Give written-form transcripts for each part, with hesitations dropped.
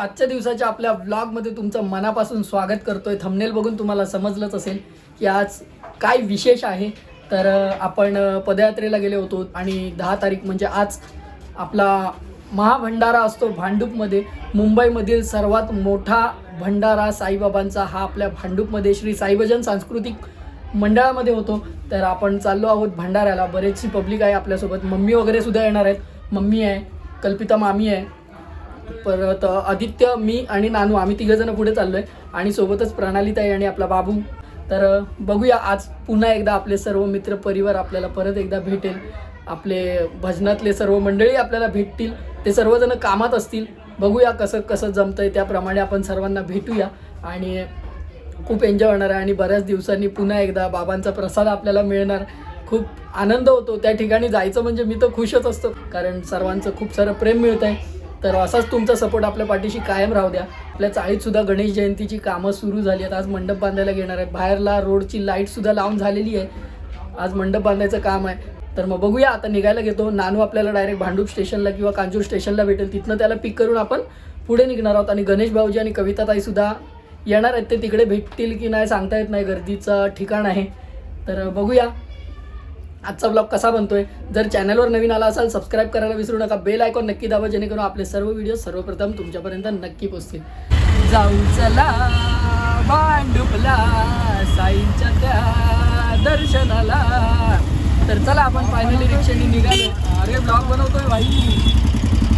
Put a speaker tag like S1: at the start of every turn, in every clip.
S1: आजच्या दिवसाच्या आपल्या व्लॉगमध्ये तुमचं मनापासून स्वागत करतोय. थंबनेल बघून तुम्हाला समजलंच असेल की आज काय विशेष आहे. तर आपण पदयात्रेला गेले होतो आणि 10 तारीख म्हणजे आज आपला महाभंडारा असतो भांडूपमध्ये. मुंबईमधील सर्वात मोठा भंडारा साईबाबांचा हा आपल्या भांडूपमध्ये श्री साईभजन सांस्कृतिक मंडळामध्ये होतो. तर आपण चाललो आहोत भंडाऱ्याला. बरेचशी पब्लिक आहे आपल्यासोबत. मम्मी वगैरे सुद्धा येणार आहेत. मम्मी आहे, कल्पिता मामी आहे, परत आदित्य, मी आणि नानू, आम्ही तिघंजणं पुढे चाललो आहे आणि सोबतच प्रणालीताई आणि आपला बाबू. तर बघूया आज पुन्हा एकदा आपले सर्व मित्र परिवार आपल्याला परत एकदा भेटेल. आपले भजनातले सर्व मंडळी आपल्याला भेटतील. ते सर्वजण कामात असतील. बघूया कसं कसं जमतंय त्याप्रमाणे आपण सर्वांना भेटूया आणि खूप एन्जॉय होणार आहे. आणि बऱ्याच दिवसांनी पुन्हा एकदा बाबांचा प्रसाद आपल्याला मिळणार. खूप आनंद होतो त्या ठिकाणी जायचं म्हणजे. मी तर खुशच असतो कारण सर्वांचं खूप सारं प्रेम मिळत आहे. तर असाच तुमचा सपोर्ट आपल्या पाठीशी कायम राहू द्या. आपल्या चाळीतसुद्धा गणेश जयंतीची कामं सुरू झाली आहेत. आज मंडप बांधायला घेणार आहेत. बाहेरला रोडची लाईटसुद्धा लावून झालेली आहे. आज मंडप बांधायचं काम आहे. तर मग बघूया, आता निघायला घेतो. नानू आपल्याला डायरेक्ट भांडूप स्टेशनला किंवा कांजूर स्टेशनला भेटेल. तिथनं त्याला पिक करून आपण पुढे निघणार आहोत. आणि गणेश भाऊजी आणि कविताताईसुद्धा येणार आहेत. ते तिकडे भेटतील की नाही सांगता येत नाही, गर्दीचं ठिकाण आहे. तर बघूया आजचा ब्लॉग कसा बनतोय. जर चॅनलवर नवीन आला असाल सबस्क्राईब करायला विसरू नका. बेल आयकॉन नक्की दाबा जेणेकरून आपले सर्व व्हिडिओ सर्वप्रथम तुमच्यापर्यंत नक्की पोहोचतील. जाऊ चला भांडुपला साईंच्या त्या दर्शनाला. तर चला आपण फायनली रिक्षाने निघालो. अरे ब्लॉग बनवतोय भाई,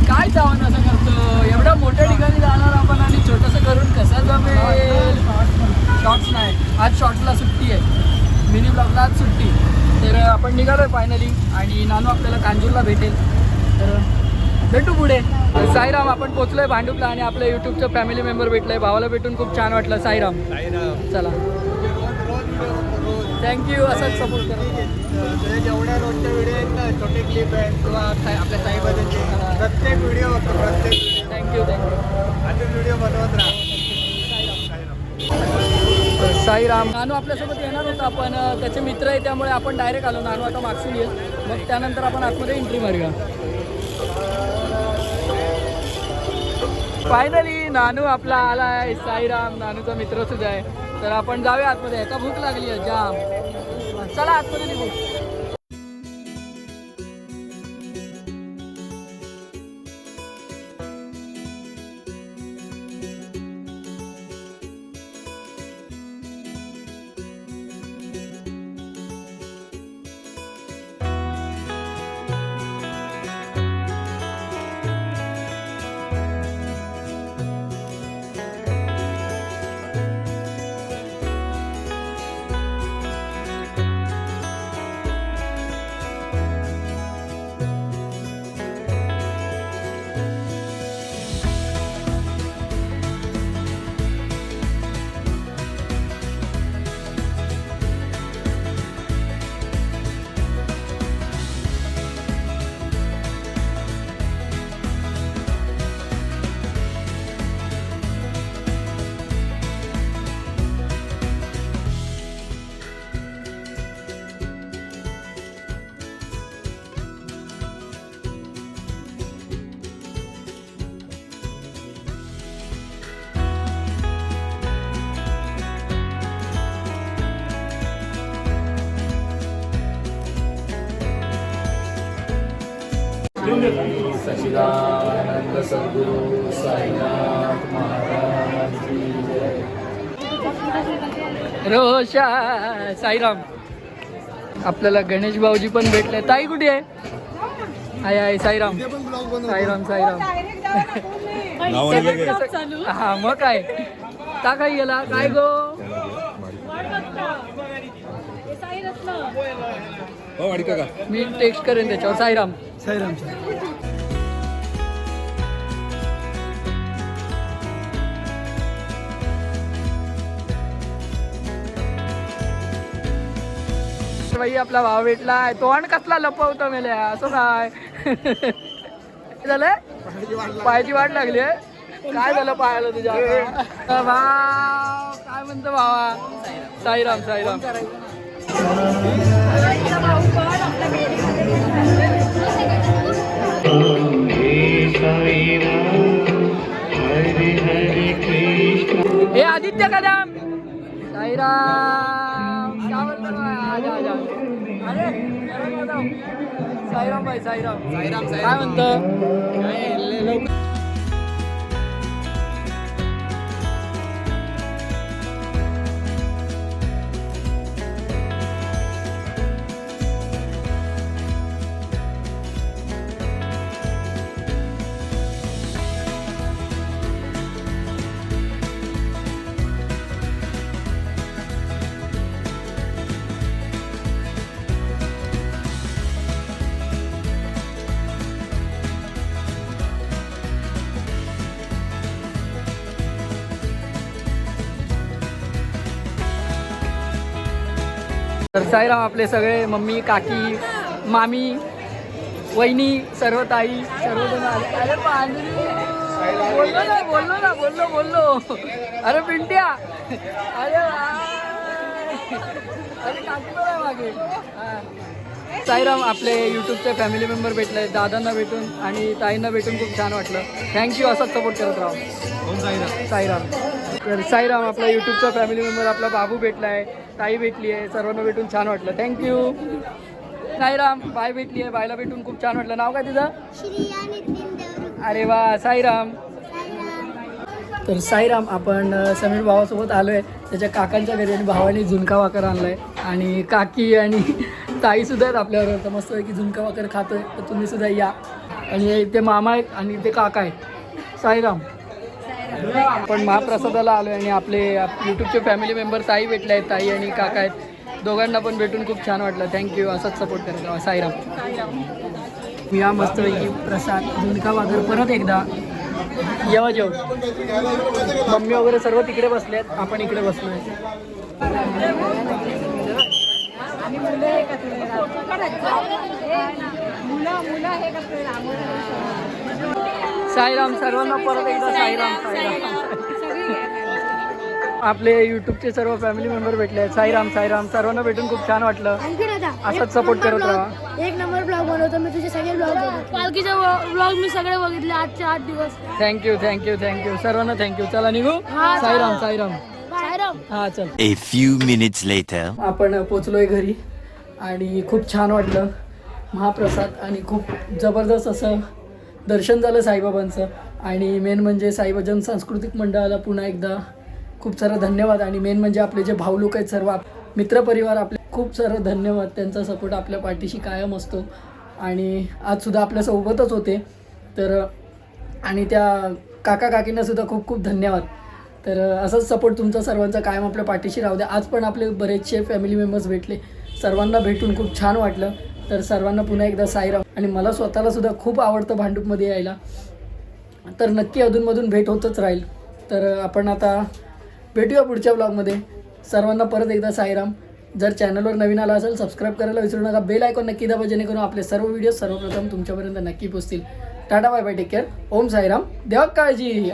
S1: काय जाऊन असं करतो. एवढ्या मोठ्या ठिकाणी जाणार आपण आणि छोटंसं करून कसं जमेल. शॉर्ट्स नाही, आज शॉर्ट्सला सुट्टी आहे. मिनी ब्लॉगला आज सुट्टी. तर आपण निघालोय फायनली आणि नानू आपल्याला कांजूरला भेटेल. तर भेटू पुढे. साईराम, आपण पोचलोय भांडुपला आणि आपल्या यूट्यूबचं फॅमिली मेंबर भेटलंय. भावाला भेटून खूप छान वाटलं. साईराम चला, थँक्यू. असाच सपोर्ट करा.
S2: जेवढ्या रोजच्या व्हिडिओ आहेत ना, छोटे क्लिप आहेत किंवा आपल्या साईबाबांचे प्रत्येक व्हिडिओ बघतो. प्रत्येक
S1: थँक्यू.
S2: असेच व्हिडिओ बनवत राहा.
S1: साईराम. नानू आपल्यासोबत येणार होता पण त्याचे मित्र आहे त्यामुळे आपण डायरेक्ट आलो. नानू आता मागसून येईल, मग त्यानंतर आपण आतमध्ये एंट्री मारूया. फायनली नानू आपला आला आहे. साईराम नानूचा मित्र सुद्धा आहे. तर आपण जाऊया आतमध्ये. एका भूक लागली आहे जाम. चला आतमध्ये निघू. सच्चिदानंद सद्गुरु साईनाथ महाराज की जय. रोशा साईराम. आपल्याला गणेश भाऊजी पण भेटले. ताई कुठे आहे? आहे आहे. साईराम साईराम साईराम. हा मग काय ता काय गेला काय गो. मी टेक्स्ट करेन त्याच्यावर. साईराम साईराम. बाई आपला भाव भेटलाय. तोंड कसला लपवतो मेल्या असं काय झालंय. पायाची वाट लागली आहे. काय झालं पायाला तुझ्या. भाव काय म्हणतो भावा. साईराम साईराम. साईराम हे आदित्य कदम साईराम क्या बोलतो आजा आजा अरे साईराम भाई साईराम
S2: साईराम
S1: काय म्हणतो तर साईराम आपले सगळे मम्मी काकी मामी वहिनी सर्व ताई सर्वजण आले. अरे पांढरी बोललो अरे पिंट्या अरे अरे काकी बघा मागे साईराम आपले यूट्यूबचे फॅमिली मेंबर भेटले दादांना भेटून आणि ताईंना भेटून खूप छान वाटलं. थँक्यू असाच सपोर्ट करत राहा साईराम. तर साईराम आपला यूट्यूबचा फॅमिली मेंबर आपला बाबू भेटला आहे ताई भेटली आहे सर्वांना भेटून छान वाटलं. थँक्यू साईराम. बाय भेटली आहे बायला भेटून खूप छान वाटलं. नाव काय तुझं अरे वा साईराम. तर साईराम आपण समीर भावासोबत आलो आहे त्याच्या काकांच्या घरी आणि भावाने झुणका भाकर आणला आहे आणि काकी आणि ताईसुद्धा आहेत आपल्यावर. तर मस्त आहे की झुणका भाकर खातो आहे तर तुम्हीसुद्धा या. आणि ते मामा आहेत आणि ते काका आहेत. साईराम. आपण महाप्रसादाला आलो आहे आणि आपले यूट्यूबचे फॅमिली मेंबर ताई भेटले आहेत ताई आणि काका आहेत दोघांना पण भेटून खूप छान वाटलं. थँक्यू असंच सपोर्ट करत राहा साईराम. या मस्तपैकी प्रसाद झुणका भाकर परत एकदा जेव्हा मम्मी वगैरे सर्व तिकडे बसले आहेत आपण इकडे बसलो आहे. साईराम सर्वांना परत एकदा साईराम साईराम. आपले यूट्यूबचे सर्व फॅमिली मेंबर भेटले आहेत. साईराम साईराम सर्वांना भेटून खूप छान वाटलं. असंच सपोर्ट करत राहा.
S3: एक नंबर ब्लॉग बनवतो मी तुझे सगळे ब्लॉग पालखीचे ब्लॉग मी सगळे बघितले आजचे 8 दिवस.
S1: थँक्यू सर्वांना थँक्यू. चला निघू. साईराम साईराम
S3: साईराम.
S1: हा चल.
S4: A few minutes later.
S1: आपण पोचलोय घरी आणि खूप छान वाटलं. महाप्रसाद आणि खूप जबरदस्त असं दर्शन झालं साईबाबांचं. आणि मेन म्हणजे साईभजन सांस्कृतिक मंडळाला पुन्हा एकदा खूप सारं धन्यवाद. आणि मेन म्हणजे आपले जे भाऊ लोक आहेत सर्व मित्रपरिवार आपले खूप सारं धन्यवाद. त्यांचा सपोर्ट आपल्या पाठीशी कायम असतो आणि आजसुद्धा आपल्यासोबतच होते. तर आणि त्या काका काकींनासुद्धा खूप खूप धन्यवाद. तर असंच सपोर्ट तुमचा सर्वांचा कायम आपल्या पाठीशी राहू द्या. आज पण आपले बरेचसे फॅमिली मेंबर्स भेटले सर्वांना भेटून खूप छान वाटलं. तर सर्वांना पुन्हा एकदा साईराम. आणि मला स्वतःलासुद्धा खूप आवडतं भांडूपमध्ये यायला. तर नक्की अधूनमधून भेट होतच राहील. तर आपण आता भेटूया पुढच्या ब्लॉगमध्ये. सर्वांना परत एकदा साईराम. जर चॅनलवर नवीन आला असेल सबस्क्राईब करायला विसरू नका. बेल आयकॉन नक्की दाबा जेणेकरून आपले सर्व व्हिडिओ सर्वप्रथम तुमच्यापर्यंत नक्की पोहोचतील. Tata bye bye take care. Om Sairam. देवा काळजी.